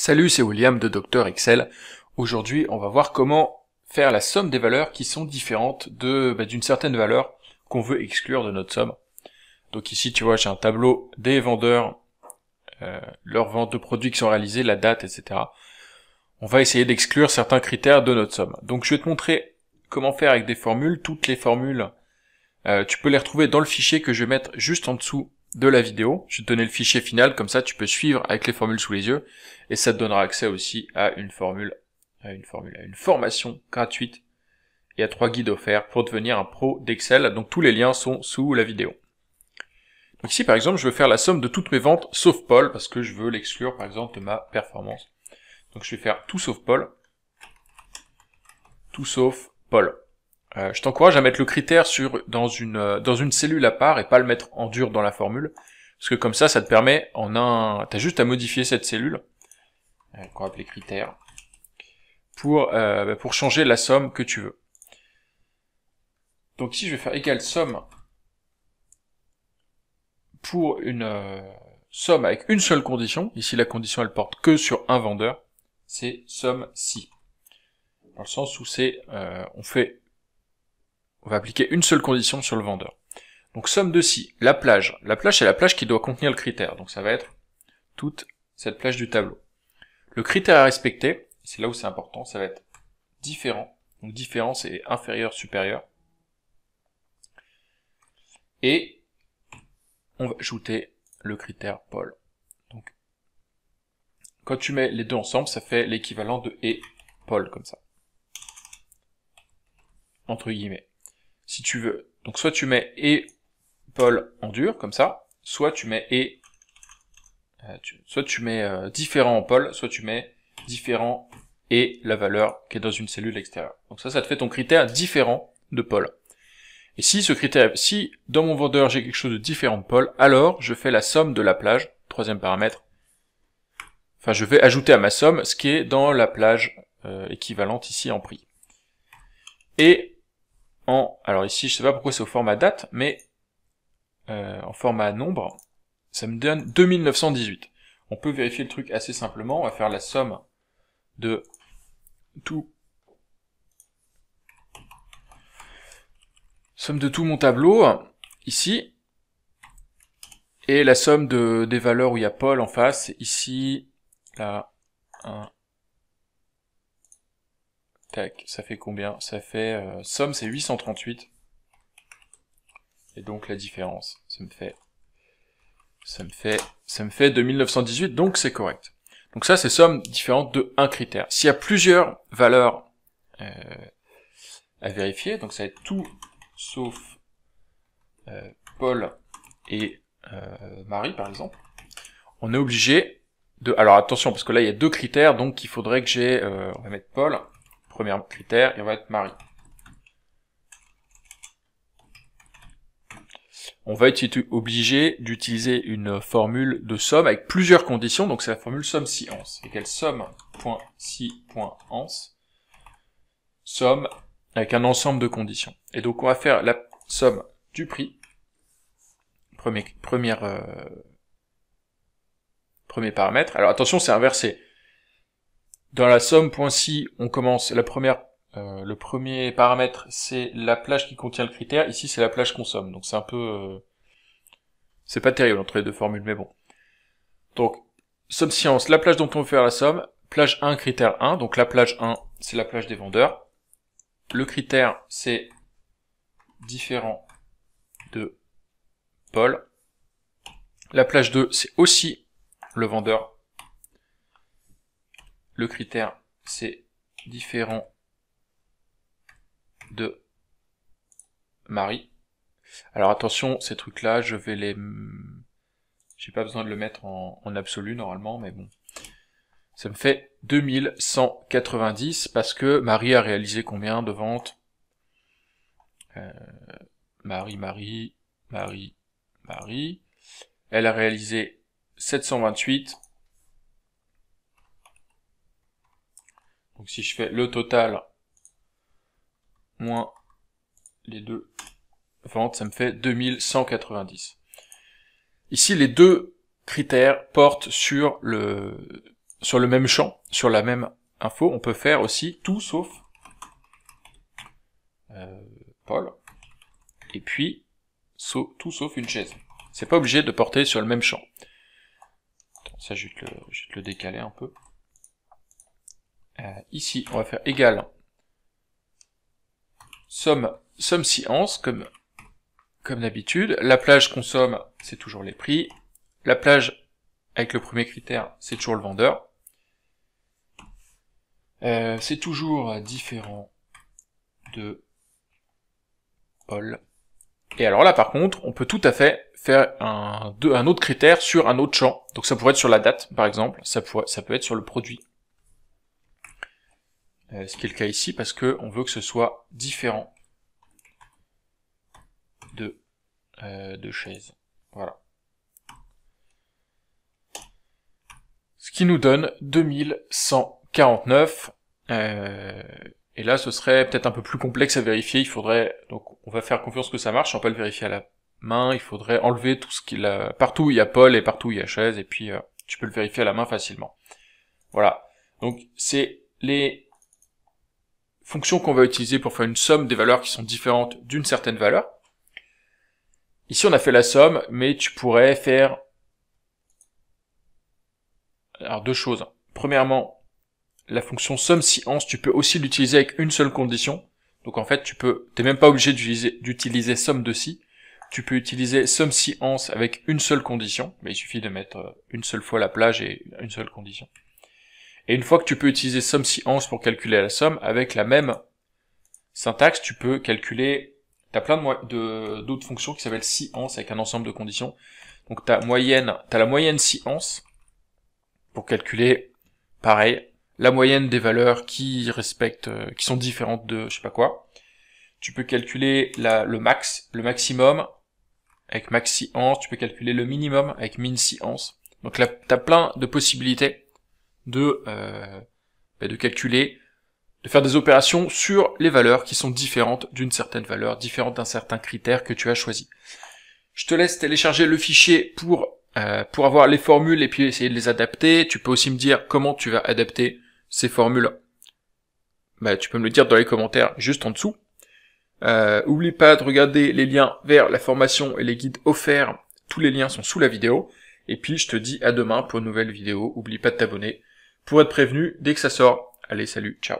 Salut, c'est William de Docteur Excel. Aujourd'hui, on va voir comment faire la somme des valeurs qui sont différentes d'une certaine valeur qu'on veut exclure de notre somme. Donc ici, tu vois, j'ai un tableau des vendeurs, leurs ventes de produits qui sont réalisées, la date, etc. On va essayer d'exclure certains critères de notre somme. Donc je vais te montrer comment faire avec des formules. Toutes les formules, tu peux les retrouver dans le fichier que je vais mettre juste en dessous de la vidéo. Je vais te donner le fichier final, comme ça tu peux suivre avec les formules sous les yeux, et ça te donnera accès aussi à une formation gratuite et à 3 guides offerts pour devenir un pro d'Excel. Donc tous les liens sont sous la vidéo. Donc ici par exemple, je veux faire la somme de toutes mes ventes sauf Paul, parce que je veux l'exclure par exemple de ma performance. Donc je vais faire tout sauf Paul. Tout sauf Paul. Je t'encourage à mettre le critère dans une cellule à part et pas le mettre en dur dans la formule, parce que comme ça te permet t'as juste à modifier cette cellule, qu'on va appeler critère, pour changer la somme que tu veux. Donc ici je vais faire égal somme pour une somme avec une seule condition. Ici la condition elle porte que sur un vendeur, c'est somme si. Dans le sens où on va appliquer une seule condition sur le vendeur. Donc somme de si, la plage. La plage, c'est la plage qui doit contenir le critère. Donc ça va être toute cette plage du tableau. Le critère à respecter, c'est là où c'est important, ça va être différent. Donc différent, c'est inférieur, supérieur. Et on va ajouter le critère Paul. Donc quand tu mets les deux ensemble, ça fait l'équivalent de et Paul, comme ça. Entre guillemets. Si tu veux. Donc soit tu mets et Paul en dur, comme ça, soit tu mets différent en Paul, soit tu mets différent et la valeur qui est dans une cellule extérieure. Donc ça te fait ton critère différent de Paul. Et si dans mon vendeur j'ai quelque chose de différent de Paul, alors je fais la somme de la plage, troisième paramètre. Enfin, je vais ajouter à ma somme ce qui est dans la plage équivalente ici en prix. Et alors ici, je sais pas pourquoi c'est au format date, mais en format nombre, ça me donne 2918. On peut vérifier le truc assez simplement, on va faire la somme de tout mon tableau, ici, et la somme des valeurs où il y a Paul en face, ici, là, 1, tac, ça fait combien? Ça fait, somme c'est 838, et donc la différence, ça me fait 2918, donc c'est correct. Donc ça, c'est somme différente de un critère. S'il y a plusieurs valeurs à vérifier, donc ça va être tout sauf Paul et Marie, par exemple, on est obligé de... Alors attention, parce que là, il y a deux critères, donc il faudrait que j'ai... on va mettre Paul, premier critère, et on va mettre Marie. On va être obligé d'utiliser une formule de somme avec plusieurs conditions, donc c'est la formule somme si ans, égale somme.si.ans, somme avec un ensemble de conditions. Et donc on va faire la somme du prix, premier paramètre. Alors attention, c'est inversé. Dans la somme.si, on commence le premier paramètre, c'est la plage qui contient le critère. Ici, c'est la plage qu'on somme. Donc c'est un peu... c'est pas terrible entre les deux formules, mais bon. Donc, somme science, la plage dont on veut faire la somme. Plage 1, critère 1. Donc la plage 1, c'est la plage des vendeurs. Le critère, c'est différent de Paul. La plage 2, c'est aussi le vendeur. Le critère, c'est différent de Marie. Alors attention, ces trucs-là, j'ai pas besoin de le mettre en absolu normalement, mais bon. Ça me fait 2190 parce que Marie a réalisé combien de ventes? Marie. Elle a réalisé 728. Donc si je fais le total moins les deux ventes, ça me fait 2190. Ici, les deux critères portent sur sur le même champ, sur la même info, on peut faire aussi tout sauf Paul, et puis tout sauf une chaise. C'est pas obligé de porter sur le même champ. Attends, ça je vais te le décaler un peu. Ici, on va faire égal somme science, comme d'habitude. La plage consomme, c'est toujours les prix. La plage, avec le premier critère, c'est toujours le vendeur. C'est toujours différent de Paul. Et alors là, par contre, on peut tout à fait faire un autre critère sur un autre champ. Donc ça pourrait être sur la date, par exemple. Ça peut être sur le produit. Ce qui est le cas ici, parce que on veut que ce soit différent de chaise. Voilà. Ce qui nous donne 2149. Et là, ce serait peut-être un peu plus complexe à vérifier. Il faudrait, donc, on va faire confiance que ça marche. On peut le vérifier à la main. Il faudrait enlever tout ce qu'il a. Partout où il y a Paul et partout où il y a chaise. Et puis, tu peux le vérifier à la main facilement. Voilà. Donc, c'est les fonctions qu'on va utiliser pour faire une somme des valeurs qui sont différentes d'une certaine valeur. Ici, on a fait la somme, mais tu pourrais faire alors deux choses. Premièrement, la fonction somme science, tu peux aussi l'utiliser avec une seule condition. Donc en fait, t'es même pas obligé d'utiliser somme de si. Tu peux utiliser somme science avec une seule condition, mais il suffit de mettre une seule fois la plage et une seule condition. Et une fois que tu peux utiliser somme science pour calculer la somme, avec la même syntaxe, tu peux calculer, t'as plein d'autres fonctions qui s'appellent science avec un ensemble de conditions. Donc t'as la moyenne science pour calculer, pareil, la moyenne des valeurs qui sont différentes de je sais pas quoi. Tu peux calculer le maximum avec max science, tu peux calculer le minimum avec min science. Donc là, t'as plein de possibilités de calculer, de faire des opérations sur les valeurs qui sont différentes d'une certaine valeur, différentes d'un certain critère que tu as choisi. Je te laisse télécharger le fichier pour avoir les formules et puis essayer de les adapter. Tu peux aussi me dire comment tu vas adapter ces formules. Tu peux me le dire dans les commentaires juste en dessous. Oublie pas de regarder les liens vers la formation et les guides offerts. Tous les liens sont sous la vidéo. Et puis je te dis à demain pour une nouvelle vidéo. Oublie pas de t'abonner pour être prévenu dès que ça sort. Allez, salut, ciao.